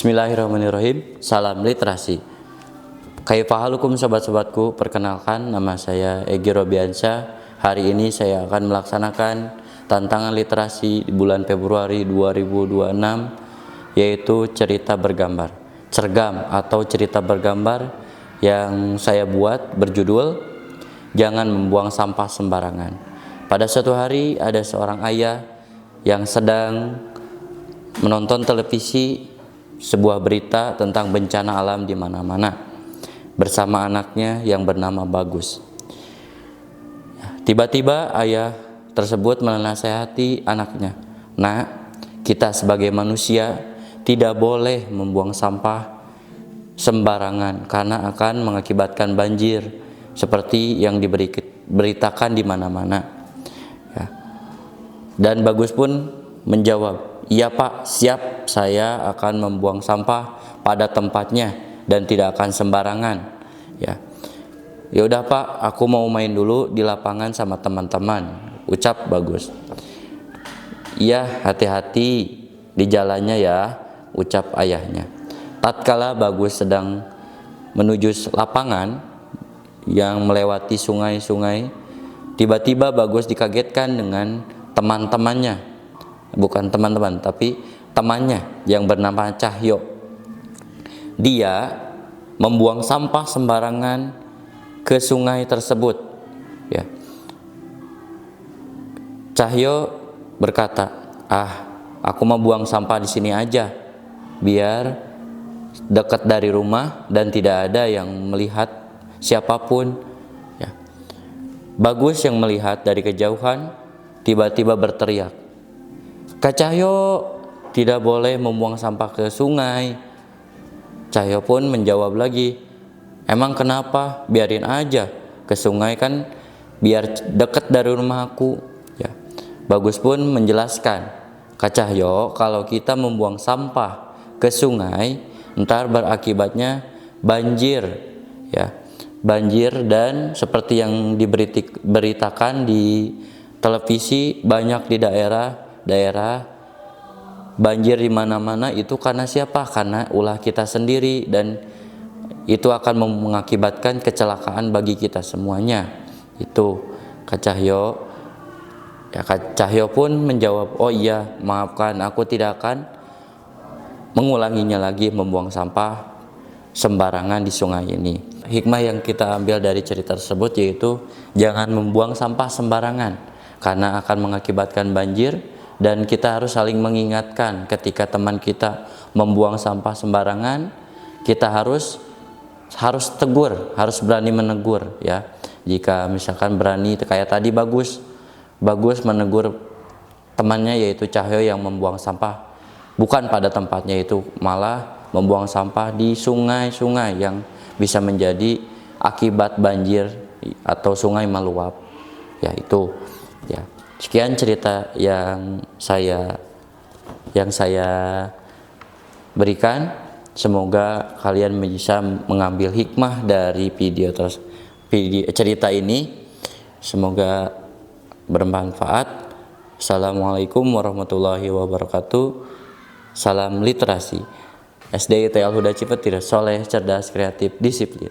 Bismillahirrahmanirrahim. Salam literasi. Kaifahalukum sobat-sobatku, perkenalkan nama saya Egy Robiansyah. Hari ini saya akan melaksanakan tantangan literasi di bulan Februari 2026, yaitu cerita bergambar. Cergam atau cerita bergambar yang saya buat berjudul Jangan Membuang Sampah Sembarangan. Pada suatu hari ada seorang ayah yang sedang menonton televisi sebuah berita tentang bencana alam di mana-mana bersama anaknya yang bernama Bagus. Tiba-tiba ayah tersebut menasehati anaknya, "Nak, kita sebagai manusia tidak boleh membuang sampah sembarangan karena akan mengakibatkan banjir seperti yang diberitakan di mana-mana." Ya. Dan Bagus pun menjawab, "Iya Pak, siap, saya akan membuang sampah pada tempatnya dan tidak akan sembarangan." Ya udah Pak, aku mau main dulu di lapangan sama teman-teman, ucap Bagus. "Iya, hati-hati di jalannya ya," ucap ayahnya. Tatkala Bagus sedang menuju lapangan yang melewati sungai-sungai, tiba-tiba Bagus dikagetkan dengan teman-temannya. Bukan teman-teman, tapi temannya yang bernama Cahyo. Dia membuang sampah sembarangan ke sungai tersebut. Ya. Cahyo berkata, aku mau buang sampah di sini aja, biar dekat dari rumah dan tidak ada yang melihat siapapun." Ya. Bagus yang melihat dari kejauhan tiba-tiba berteriak, "Kak Cahyo, tidak boleh membuang sampah ke sungai." Cahyo pun menjawab lagi, "Emang kenapa? Biarin aja ke sungai kan, biar dekat dari rumah aku." Ya. Bagus pun menjelaskan, "Kak Cahyo, kalau kita membuang sampah ke sungai, ntar berakibatnya banjir, ya, banjir, dan seperti yang diberitakan di televisi, banyak di daerah banjir di mana-mana itu karena siapa? Karena ulah kita sendiri, dan itu akan mengakibatkan kecelakaan bagi kita semuanya." Itu Kak Cahyo. Ya, Kak Cahyo pun menjawab, "Oh iya, maafkan, aku tidak akan mengulanginya lagi membuang sampah sembarangan di sungai ini." Hikmah yang kita ambil dari cerita tersebut yaitu jangan membuang sampah sembarangan karena akan mengakibatkan banjir. Dan kita harus saling mengingatkan ketika teman kita membuang sampah sembarangan, kita harus tegur, harus berani menegur, ya. Jika misalkan berani, kayak tadi Bagus menegur temannya yaitu Cahyo yang membuang sampah bukan pada tempatnya, itu malah membuang sampah di sungai-sungai yang bisa menjadi akibat banjir atau sungai meluap. Ya, itu ya. Sekian cerita yang saya berikan. Semoga kalian bisa mengambil hikmah dari cerita ini. Semoga bermanfaat. Assalamualaikum warahmatullahi wabarakatuh. Salam literasi. SDIT Al Huda Cipetir, soleh, cerdas, kreatif, disiplin.